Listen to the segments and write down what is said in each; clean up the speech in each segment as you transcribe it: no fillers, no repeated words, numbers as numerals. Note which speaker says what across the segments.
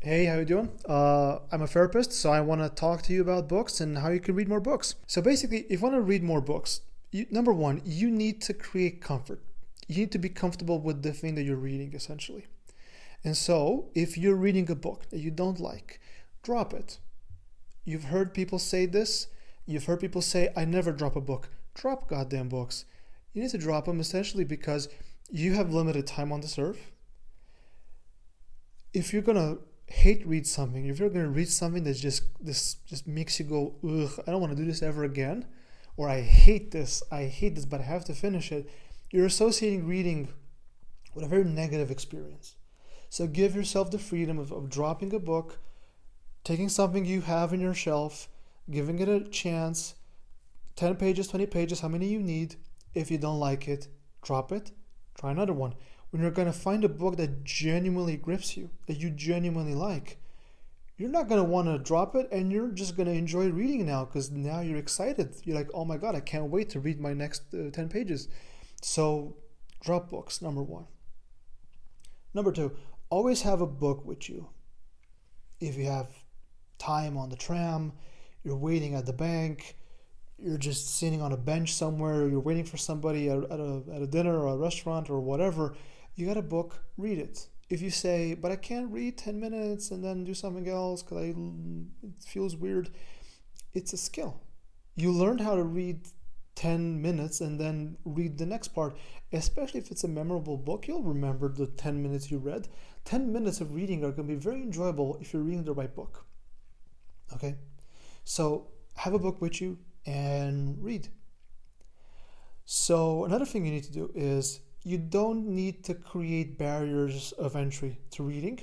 Speaker 1: Hey, how you doing? I'm a therapist, so I want to talk to you about books and how you can read more books. So basically, if you want to read more books, number one, you need to create comfort. You need to be comfortable with the thing that you're reading, essentially. And so, if you're reading a book that you don't like, drop it. You've heard people say this. You've heard people say, I never drop a book. Drop goddamn books. You need to drop them essentially because you have limited time on this earth. If you're gonna hate read something, if you're gonna read something that's just makes you go, ugh, I don't want to do this ever again, or I hate this, but I have to finish it, you're associating reading with a very negative experience. So give yourself the freedom of dropping a book, taking something you have in your shelf, giving it a chance, 10 pages, 20 pages, how many you need. If you don't like it, drop it, try another one. When you're going to find a book that genuinely grips you, that you genuinely like, you're not going to want to drop it and you're just going to enjoy reading now because now you're excited. You're like, oh my God, I can't wait to read my next 10 pages. So drop books, number one. Number two, always have a book with you. If you have time on the tram, you're waiting at the bank, you're just sitting on a bench somewhere, you're waiting for somebody at a dinner or a restaurant or whatever, you got a book, read it. If you say, but I can't read 10 minutes and then do something else because it feels weird, it's a skill. You learned how to read 10 minutes and then read the next part. Especially if it's a memorable book, you'll remember the 10 minutes you read. 10 minutes of reading are going to be very enjoyable if you're reading the right book. Okay? So have a book with you and read. So another thing you need to do is you don't need to create barriers of entry to reading.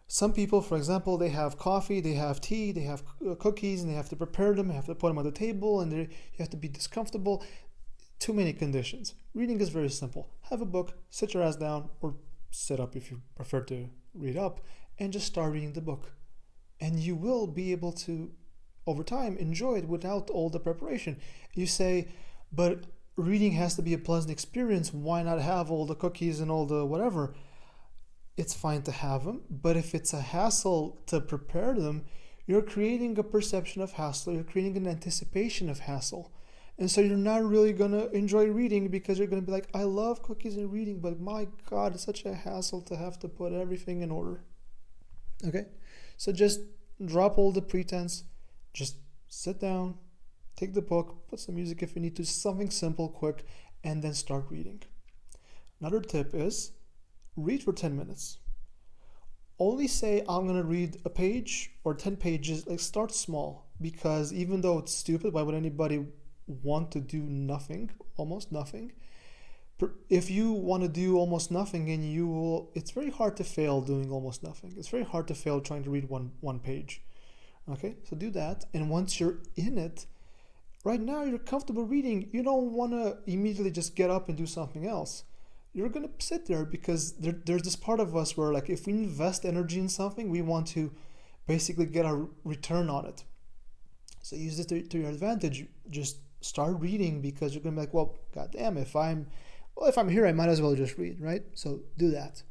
Speaker 1: Some people, for example, they have coffee, they have tea, they have cookies, and they have to prepare them, they have to put them on the table, and you have to be discomfortable. Too many conditions. Reading is very simple. Have a book, sit your ass down, or sit up if you prefer to read up, and just start reading the book. And you will be able to, over time, enjoy it without all the preparation. You say, but reading has to be a pleasant experience. Why not have all the cookies and all the whatever? It's fine to have them, but if it's a hassle to prepare them, you're creating a perception of hassle, you're creating an anticipation of hassle. And so you're not really going to enjoy reading because you're going to be like, I love cookies and reading, but my God, it's such a hassle to have to put everything in order. Okay? So just drop all the pretense, just sit down, take the book, put some music if you need to, something simple, quick, and then start reading. Another tip is read for 10 minutes. Only say, I'm going to read a page or 10 pages. Like, start small, because even though it's stupid, why would anybody want to do nothing, almost nothing? If you want to do almost nothing, and it's very hard to fail doing almost nothing. It's very hard to fail trying to read one page. Okay, so do that. And once you're in it, right now you're comfortable reading, you don't want to immediately just get up and do something else. You're going to sit there because there's this part of us where, like, if we invest energy in something, we want to basically get a return on it. So use it to your advantage. Just start reading because you're going to be like, well, goddamn, if I'm here, I might as well just read, right? So do that.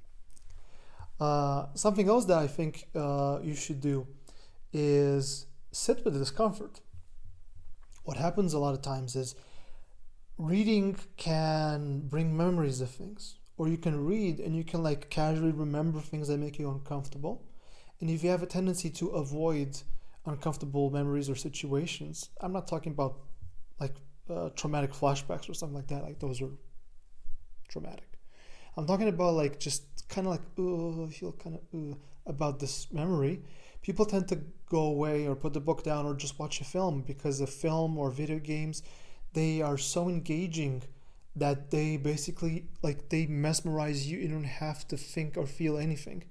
Speaker 1: Something else that I think you should do is sit with the discomfort. What happens a lot of times is reading can bring memories of things, or you can read and you can like casually remember things that make you uncomfortable. And if you have a tendency to avoid uncomfortable memories or situations, I'm not talking about like traumatic flashbacks or something like that, like those are traumatic. I'm talking about like just kind of like, I feel kind of about this memory. People tend to go away or put the book down or just watch a film because a film or video games, they are so engaging that they basically like they mesmerize you. You don't have to think or feel anything.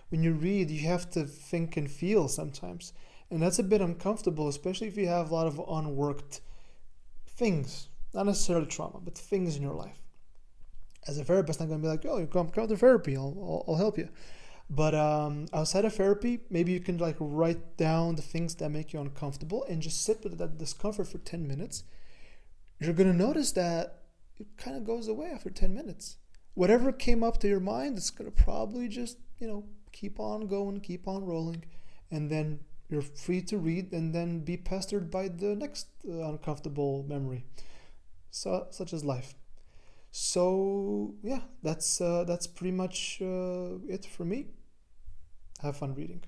Speaker 1: When you read, you have to think and feel sometimes. And that's a bit uncomfortable, especially if you have a lot of unworked things, not necessarily trauma, but things in your life. As a therapist, I'm going to be like, oh, you come to therapy, I'll help you. But outside of therapy, maybe you can like write down the things that make you uncomfortable and just sit with that discomfort for 10 minutes. You're going to notice that it kind of goes away after 10 minutes. Whatever came up to your mind, it's going to probably just, keep on going, keep on rolling, and then you're free to read and then be pestered by the next uncomfortable memory. So, such as life. So yeah, that's pretty much it for me. Have fun reading.